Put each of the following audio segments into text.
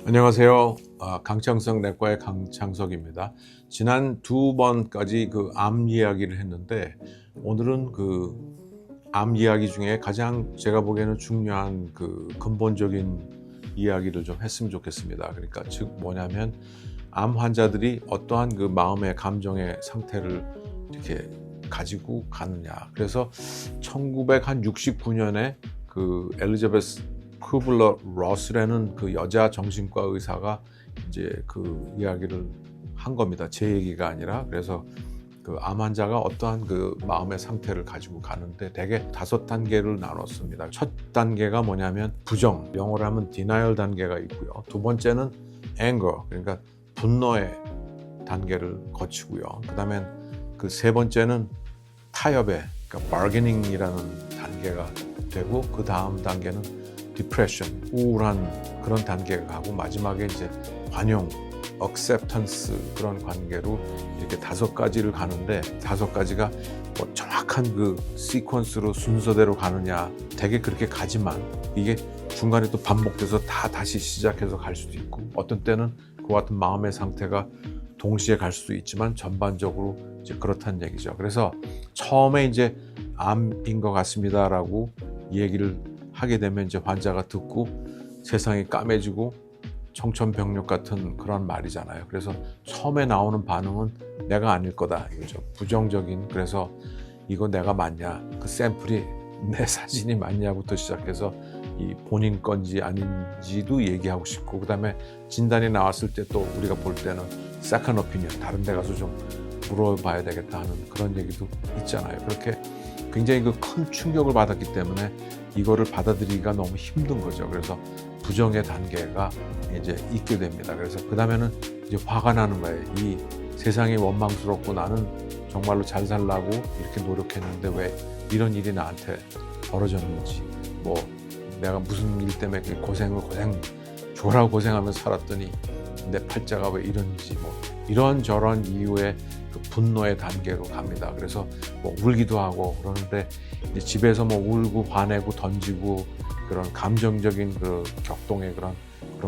안녕하세요. 강창석 내과의 강창석입니다. 지난 두 번까지 그 암 이야기를 했는데 오늘은 그 암 이야기 중에 가장 제가 보기에는 중요한 그 근본적인 이야기를 좀 했으면 좋겠습니다. 그러니까 즉 뭐냐면 암 환자들이 어떠한 그 마음의 감정의 상태를 이렇게 가지고 가느냐. 그래서 1969년에 그 엘리자베스 쿠블러 러스라는 그 여자 정신과 의사가 이제 그 이야기를 한 겁니다. 제 얘기가 아니라. 그래서 그 암 환자가 어떠한 그 마음의 상태를 가지고 가는데 대개 5단계를 나눴습니다. 첫 단계가 뭐냐면 부정, 영어로 하면 denial 단계가 있고요. 두 번째는 anger, 그러니까 분노의 단계를 거치고요. 그다음에 그 세 번째는 타협의, 그러니까 bargaining이라는 단계가 되고 그 다음 단계는 디프레션, 우울한 그런 단계가 가고 마지막에 이제 관용, acceptance 그런 관계로 이렇게 5가지를 가는데 5가지가 뭐 정확한 그 시퀀스로 순서대로 가느냐 되게 그렇게 가지만 이게 중간에 또 반복돼서 다시 시작해서 갈 수도 있고 어떤 때는 그와 같은 마음의 상태가 동시에 갈 수도 있지만 전반적으로 이제 그렇다는 얘기죠. 그래서 처음에 이제 암인 것 같습니다라고 얘기를 하게 되면 이제 환자가 듣고 세상이 까매지고 청천벽력 같은 그런 말이잖아요. 그래서 처음에 나오는 반응은 내가 아닐 거다 이거죠. 부정적인. 그래서 이거 내가 맞냐, 그 샘플이 내 사진이 맞냐부터 시작해서 이 본인 건지 아닌지도 얘기하고 싶고 그다음에 진단이 나왔을 때 또 우리가 볼 때는 세컨 오피니언, 다른 데 가서 좀 물어봐야 되겠다 하는 그런 얘기도 있잖아요. 그렇게 굉장히 그 큰 충격을 받았기 때문에 이거를 받아들이기가 너무 힘든 거죠. 그래서 부정의 단계가 이제 있게 됩니다. 그래서 그 다음에는 이제 화가 나는 거예요. 이 세상이 원망스럽고 나는 정말로 잘 살라고 이렇게 노력했는데 왜 이런 일이 나한테 벌어졌는지, 뭐 내가 무슨 일 때문에 죽으라고 고생하면서 살았더니 내 팔자가 왜 이런지, 뭐 이런저런 이유의 그 분노의 단계로 갑니다. 그래서 뭐 울기도 하고 그러는데 이제 집에서 뭐 울고 화내고 던지고 그런 감정적인 그 격동의 그런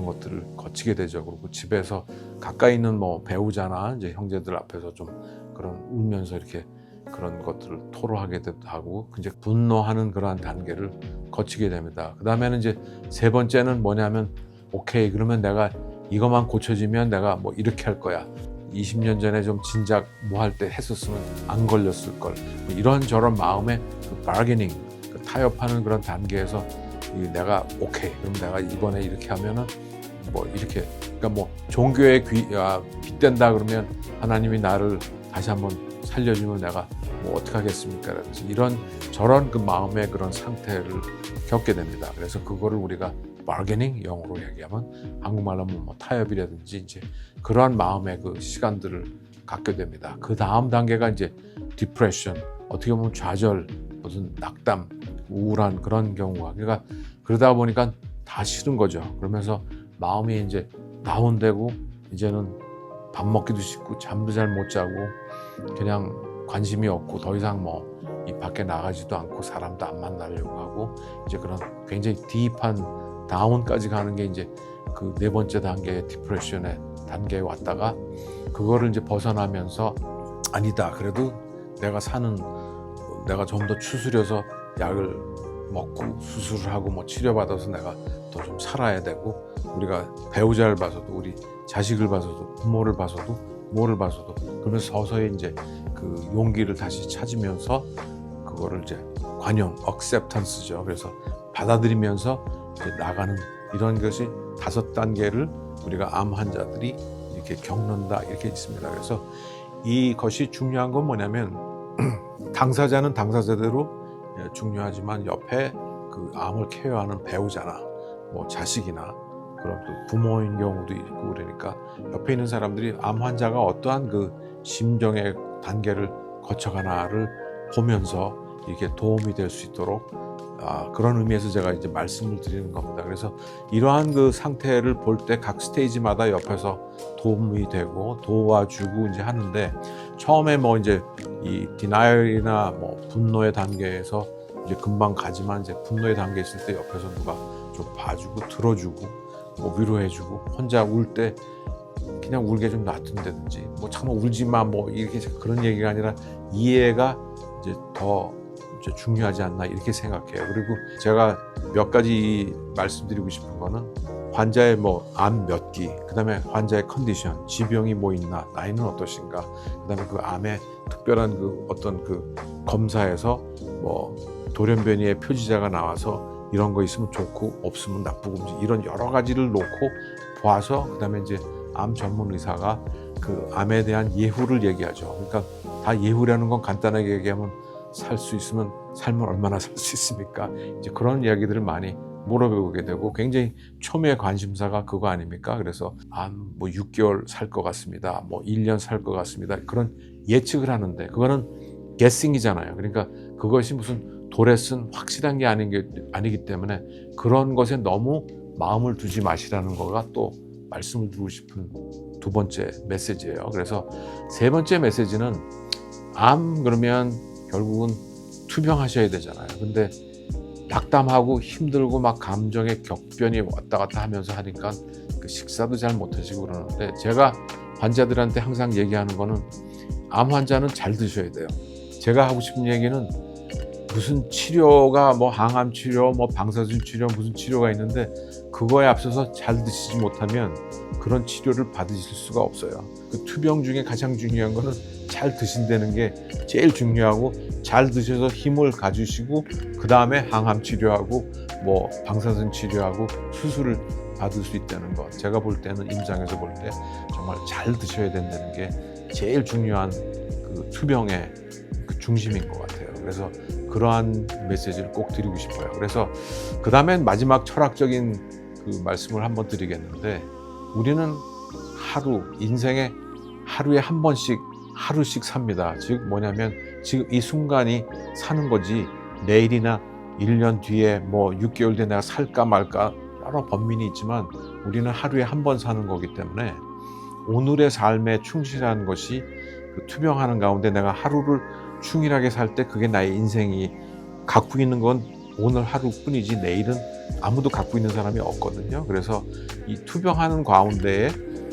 것들을 거치게 되죠. 그리고 집에서 가까이 있는 뭐 배우자나 이제 형제들 앞에서 좀 그런 울면서 이렇게 그런 것들을 토로하게도 하고 이제 분노하는 그러한 단계를 거치게 됩니다. 그 다음에는 이제 세 번째는 뭐냐면 오케이, 그러면 내가 이것만 고쳐지면 내가 뭐 이렇게 할 거야. 20년 전에 좀 진작 뭐 할 때 했었으면 안 걸렸을 걸. 뭐 이런저런 마음의 그 바게닝, 그 타협하는 그런 단계에서 내가 오케이, 그럼 내가 이번에 이렇게 하면은 뭐 이렇게, 그러니까 뭐 종교에 빗댄다 그러면 하나님이 나를 다시 한번 살려주면 내가 뭐 어떻게 하겠습니까? 그래서 이런 저런 그 마음의 그런 상태를 겪게 됩니다. 그래서 그거를 우리가 바게닝, 영어로 얘기하면 한국말로 하면 뭐 타협이라든지 이제 그러한 마음의 그 시간들을 갖게 됩니다. 그 다음 단계가 이제 디프레션, 어떻게 보면 좌절, 무슨 낙담, 우울한 그런 경우가, 그러니까 그러다 보니까 다 싫은 거죠. 그러면서 마음이 이제 다운되고 이제는 밥 먹기도 싫고 잠도 잘 못 자고 그냥 관심이 없고 더 이상 뭐 이 밖에 나가지도 않고 사람도 안 만나려고 하고 이제 그런 굉장히 딥한 다운까지 가는 게 이제 그 네 번째 단계의 디프레션의 단계에 왔다가 그거를 이제 벗어나면서 아니다, 그래도 내가 좀 더 추스려서 약을 먹고 수술을 하고 뭐 치료받아서 내가 더 좀 살아야 되고 우리가 배우자를 봐서도 우리 자식을 봐서도 부모를 봐서도 뭐를 봐서도 그러면서 서서히 이제 그 용기를 다시 찾으면서 그거를 이제 관용, acceptance죠. 그래서 받아들이면서 이제 나가는 이런 것이 5단계를 우리가 암 환자들이 이렇게 겪는다 이렇게 있습니다. 그래서 이것이 중요한 건 뭐냐면 당사자는 당사자대로 중요하지만 옆에 그 암을 케어하는 배우자나 뭐 자식이나 그런 또 부모인 경우도 있고 그러니까 옆에 있는 사람들이 암 환자가 어떠한 그 심정의 단계를 거쳐가나를 보면서 이렇게 도움이 될 수 있도록 그런 의미에서 제가 이제 말씀을 드리는 겁니다. 그래서 이러한 그 상태를 볼 때 각 스테이지마다 옆에서 도움이 되고 도와주고 이제 하는데 처음에 뭐 이제 이 디나이얼이나 뭐 분노의 단계에서 이제 금방 가지만 이제 분노의 단계에 있을 때 옆에서 누가 좀 봐주고 들어주고 뭐 위로해주고 혼자 울 때 그냥 울게 좀 놔둔다든지 뭐 정말 울지 마 뭐 이렇게 그런 얘기가 아니라 이해가 이제 더 이제 중요하지 않나 이렇게 생각해요. 그리고 제가 몇 가지 말씀드리고 싶은 거는 환자의 뭐 암 몇 기, 그다음에 환자의 컨디션, 지병이 뭐 있나, 나이는 어떠신가, 그다음에 그 암의 특별한 그 어떤 그 검사에서 뭐 돌연변이의 표지자가 나와서 이런 거 있으면 좋고 없으면 나쁘고 이런 여러 가지를 놓고 보아서 그다음에 이제 암 전문 의사가 그 암에 대한 예후를 얘기하죠. 그러니까 다 예후라는 건 간단하게 얘기하면 살 수 있으면 살면 얼마나 살 수 있습니까? 이제 그런 이야기들을 많이 물어보게 되고 굉장히 초미의 관심사가 그거 아닙니까? 그래서 뭐 6개월 살 것 같습니다. 뭐 1년 살 것 같습니다. 그런 예측을 하는데 그거는 guessing이잖아요. 그러니까 그것이 무슨 돌에 쓴 확실한 게 아니기 때문에 그런 것에 너무 마음을 두지 마시라는 거가 또 말씀을 드리고 싶은 두 번째 메시지예요. 그래서 세 번째 메시지는 암 그러면 결국은 투병하셔야 되잖아요. 근데 낙담하고 힘들고 막 감정의 격변이 왔다 갔다 하면서 하니까 그 식사도 잘 못하시고 그러는데 제가 환자들한테 항상 얘기하는 거는 암 환자는 잘 드셔야 돼요. 제가 하고 싶은 얘기는 무슨 치료가 뭐 항암 치료, 뭐 방사선 치료, 무슨 치료가 있는데 그거에 앞서서 잘 드시지 못하면 그런 치료를 받으실 수가 없어요. 그 투병 중에 가장 중요한 거는 잘 드신다는 게 제일 중요하고 잘 드셔서 힘을 가지시고 그 다음에 항암 치료하고 뭐 방사선 치료하고 수술을 받을 수 있다는 것. 제가 볼 때는 임상에서 볼 때 정말 잘 드셔야 된다는 게 제일 중요한 그 투병의 그 중심인 것 같아요. 그래서 그러한 메시지를 꼭 드리고 싶어요. 그래서 그 다음엔 마지막 철학적인 그 말씀을 한번 드리겠는데 우리는 인생에 하루에 한 번씩 하루씩 삽니다. 즉 뭐냐면 지금 이 순간이 사는 거지 내일이나 1년 뒤에 뭐 6개월 뒤에 내가 살까 말까 여러 번민이 있지만 우리는 하루에 한 번 사는 거기 때문에 오늘의 삶에 충실한 것이 그 투병하는 가운데 내가 하루를 충실하게 살 때 그게 나의 인생이 갖고 있는 건 오늘 하루뿐이지 내일은 아무도 갖고 있는 사람이 없거든요. 그래서 이 투병하는 가운데에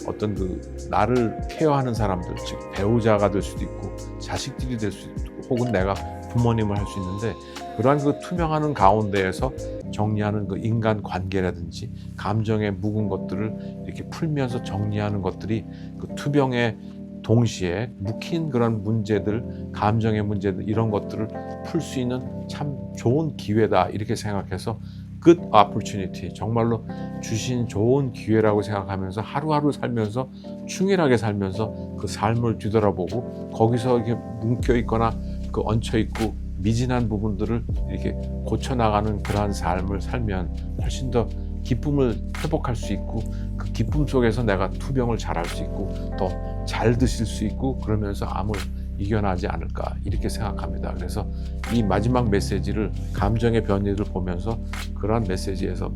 어떤 그 나를 케어하는 사람들, 즉 배우자가 될 수도 있고 자식들이 될 수도 있고 혹은 내가 부모님을 할 수 있는데 그러한 그 투병하는 가운데에서 정리하는 그 인간 관계라든지 감정에 묵은 것들을 이렇게 풀면서 정리하는 것들이 그 투병의 동시에 묵힌 그런 문제들, 감정의 문제들 이런 것들을 풀 수 있는 참 좋은 기회다 이렇게 생각해서 good opportunity, 정말로 주신 좋은 기회라고 생각하면서 하루하루 살면서 충실하게 살면서 그 삶을 뒤돌아보고 거기서 이렇게 뭉켜 있거나 그 얹혀 있고 미진한 부분들을 이렇게 고쳐나가는 그러한 삶을 살면 훨씬 더 기쁨을 회복할 수 있고 그 기쁨 속에서 내가 투병을 잘할 수 있고 더 잘 드실 수 있고 그러면서 암을 이겨나지 않을까 이렇게 생각합니다. 그래서 이 마지막 메시지를 감정의 변이를 보면서 그러한 메시지에서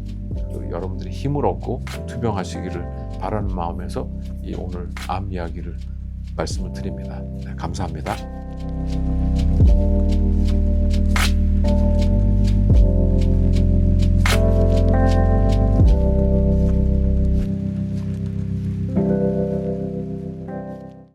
여러분들이 힘을 얻고 투병하시기를 바라는 마음에서 이 오늘 암 이야기를 말씀을 드립니다. 네, 감사합니다.